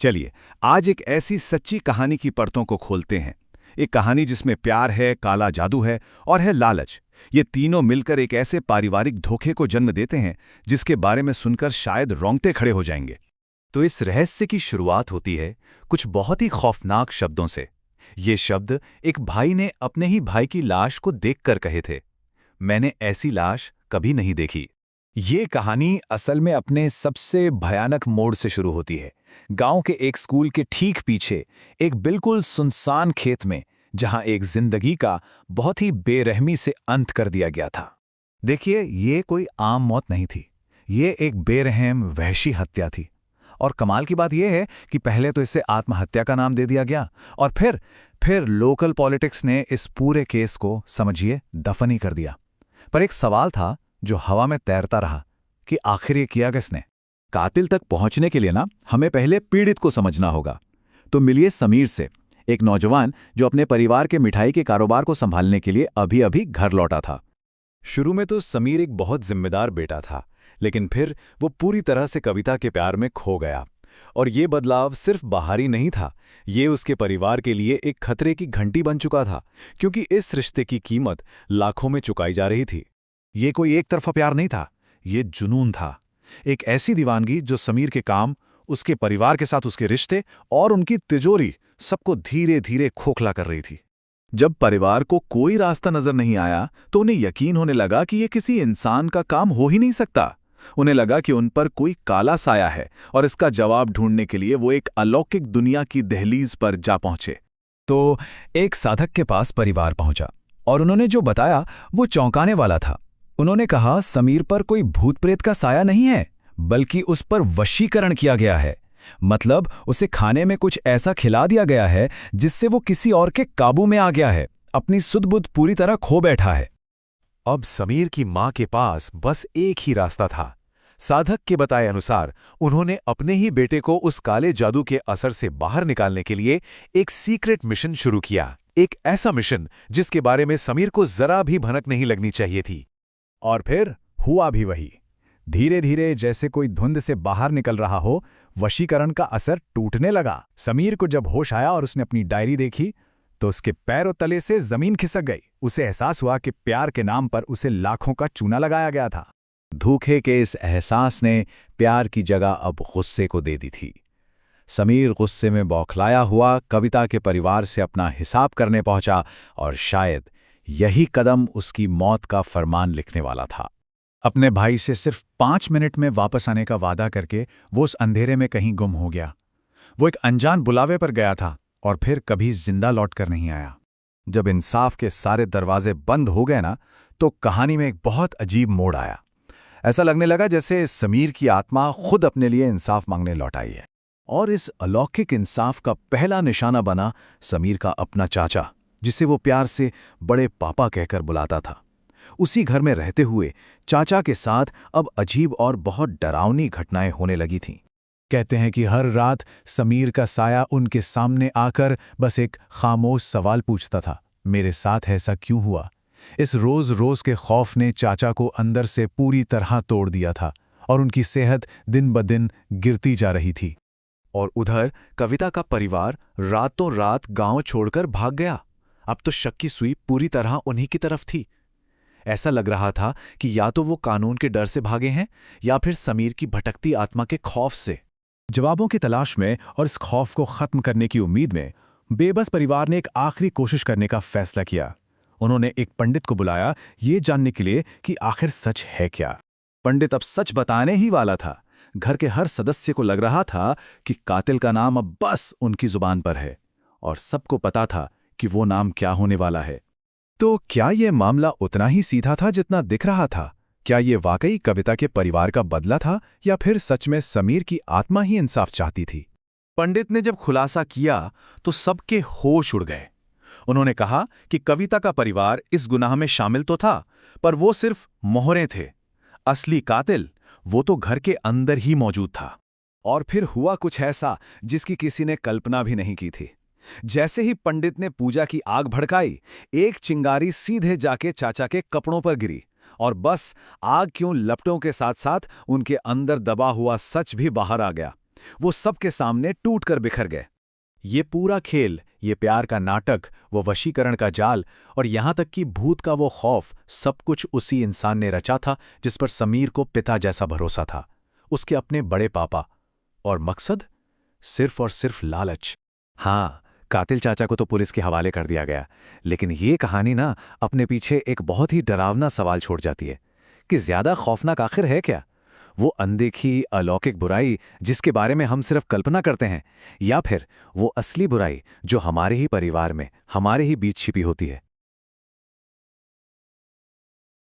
चलिए, आज एक ऐसी सच्ची कहानी की परतों को खोलते हैं। एक कहानी जिसमें प्यार है, काला जादू है और है लालच। ये तीनों मिलकर एक ऐसे पारिवारिक धोखे को जन्म देते हैं जिसके बारे में सुनकर शायद रोंगटे खड़े हो जाएंगे। तो इस रहस्य की शुरुआत होती है कुछ बहुत ही खौफनाक शब्दों से। ये शब्द एक भाई ने अपने ही भाई की लाश को देखकर कहे थे, मैंने ऐसी लाश कभी नहीं देखी। ये कहानी असल में अपने सबसे भयानक मोड़ से शुरू होती है। गांव के एक स्कूल के ठीक पीछे एक बिल्कुल सुनसान खेत में, जहां एक जिंदगी का बहुत ही बेरहमी से अंत कर दिया गया था। देखिए, ये कोई आम मौत नहीं थी। ये एक बेरहम वहशी हत्या थी। और कमाल की बात यह है कि पहले तो इसे आत्महत्या का नाम दे दिया गया और फिर लोकल पॉलिटिक्स ने इस पूरे केस को, समझिए, दफन ही कर दिया। पर एक सवाल था जो हवा में तैरता रहा कि आखिर ये किया किसने। कातिल तक पहुंचने के लिए ना हमें पहले पीड़ित को समझना होगा। तो मिलिए समीर से, एक नौजवान जो अपने परिवार के मिठाई के कारोबार को संभालने के लिए अभी अभी घर लौटा था। शुरू में तो समीर एक बहुत जिम्मेदार बेटा था, लेकिन फिर वो पूरी तरह से कविता के प्यार में खो गया। और ये बदलाव सिर्फ बाहरी नहीं था, ये उसके परिवार के लिए एक खतरे की घंटी बन चुका था, क्योंकि इस रिश्ते की कीमत लाखों में चुकाई जा रही थी। ये कोई एक तरफा प्यार नहीं था, ये जुनून था। एक ऐसी दीवानगी जो समीर के काम, उसके परिवार के साथ उसके रिश्ते और उनकी तिजोरी सबको धीरे धीरे खोखला कर रही थी। जब परिवार को कोई रास्ता नजर नहीं आया तो उन्हें यकीन होने लगा कि यह किसी इंसान का काम हो ही नहीं सकता। उन्हें लगा कि उन पर कोई काला साया है और इसका जवाब ढूंढने के लिए वो एक अलौकिक दुनिया की दहलीज पर जा पहुंचे। तो एक साधक के पास परिवार पहुंचा और उन्होंने जो बताया वो चौंकाने वाला था। उन्होंने कहा, समीर पर कोई भूत प्रेत का साया नहीं है, बल्कि उस पर वशीकरण किया गया है। मतलब उसे खाने में कुछ ऐसा खिला दिया गया है जिससे वो किसी और के काबू में आ गया है, अपनी सुध-बुध पूरी तरह खो बैठा है। अब समीर की मां के पास बस एक ही रास्ता था। साधक के बताए अनुसार उन्होंने अपने ही बेटे को उस काले जादू के असर से बाहर निकालने के लिए एक सीक्रेट मिशन शुरू किया। एक ऐसा मिशन जिसके बारे में समीर को जरा भी भनक नहीं लगनी चाहिए थी। और फिर हुआ भी वही। धीरे धीरे जैसे कोई धुंध से बाहर निकल रहा हो, वशीकरण का असर टूटने लगा। समीर को जब होश आया और उसने अपनी डायरी देखी तो उसके पैरों तले से जमीन खिसक गई। उसे एहसास हुआ कि प्यार के नाम पर उसे लाखों का चूना लगाया गया था। धोखे के इस एहसास ने प्यार की जगह अब गुस्से को दे दी थी। समीर गुस्से में बौखलाया हुआ कविता के परिवार से अपना हिसाब करने पहुंचा और शायद यही कदम उसकी मौत का फरमान लिखने वाला था। अपने भाई से सिर्फ 5 मिनट में वापस आने का वादा करके वो उस अंधेरे में कहीं गुम हो गया। वो एक अनजान बुलावे पर गया था और फिर कभी जिंदा लौटकर नहीं आया। जब इंसाफ के सारे दरवाजे बंद हो गए ना, तो कहानी में एक बहुत अजीब मोड़ आया। ऐसा लगने लगा जैसे समीर की आत्मा खुद अपने लिए इंसाफ मांगने लौट आई है। और इस अलौकिक इंसाफ का पहला निशाना बना समीर का अपना चाचा, जिसे वो प्यार से बड़े पापा कहकर बुलाता था। उसी घर में रहते हुए चाचा के साथ अब अजीब और बहुत डरावनी घटनाएं होने लगी थीं। कहते हैं कि हर रात समीर का साया उनके सामने आकर बस एक खामोश सवाल पूछता था, मेरे साथ ऐसा क्यों हुआ? इस रोज रोज के खौफ ने चाचा को अंदर से पूरी तरह तोड़ दिया था और उनकी सेहत दिन ब दिन गिरती जा रही थी। और उधर कविता का परिवार रातों रात गांव छोड़कर भाग गया। अब तो शक की सुई पूरी तरह उन्हीं की तरफ थी। ऐसा लग रहा था कि या तो वो कानून के डर से भागे हैं या फिर समीर की भटकती आत्मा के खौफ से। जवाबों की तलाश में और इस खौफ को खत्म करने की उम्मीद में बेबस परिवार ने एक आखिरी कोशिश करने का फैसला किया। उन्होंने एक पंडित को बुलाया, ये जानने के लिए कि आखिर सच है क्या। पंडित अब सच बताने ही वाला था। घर के हर सदस्य को लग रहा था कि कातिल का नाम अब बस उनकी जुबान पर है, और सबको पता था कि वो नाम क्या होने वाला है। तो क्या ये मामला उतना ही सीधा था जितना दिख रहा था? क्या ये वाकई कविता के परिवार का बदला था या फिर सच में समीर की आत्मा ही इंसाफ चाहती थी? पंडित ने जब खुलासा किया तो सबके होश उड़ गए। उन्होंने कहा कि कविता का परिवार इस गुनाह में शामिल तो था, पर वो सिर्फ मोहरे थे। असली कातिल वो तो घर के अंदर ही मौजूद था। और फिर हुआ कुछ ऐसा जिसकी किसी ने कल्पना भी नहीं की थी। जैसे ही पंडित ने पूजा की आग भड़काई, एक चिंगारी सीधे जाके चाचा के कपड़ों पर गिरी और बस आग क्यों लपटों के साथ साथ उनके अंदर दबा हुआ सच भी बाहर आ गया। वो सबके सामने टूटकर बिखर गए। ये पूरा खेल, ये प्यार का नाटक, वो वशीकरण का जाल और यहाँ तक कि भूत का वो खौफ, सब कुछ उसी इंसान ने रचा था जिस पर समीर को पिता जैसा भरोसा था, उसके अपने बड़े पापा। और मकसद? सिर्फ और सिर्फ लालच। हाँ, कातिल चाचा को तो पुलिस के हवाले कर दिया गया, लेकिन ये कहानी ना अपने पीछे एक बहुत ही डरावना सवाल छोड़ जाती है कि ज्यादा खौफनाक आखिर है क्या? वो अनदेखी अलौकिक बुराई जिसके बारे में हम सिर्फ कल्पना करते हैं, या फिर वो असली बुराई जो हमारे ही परिवार में, हमारे ही बीच छिपी होती है?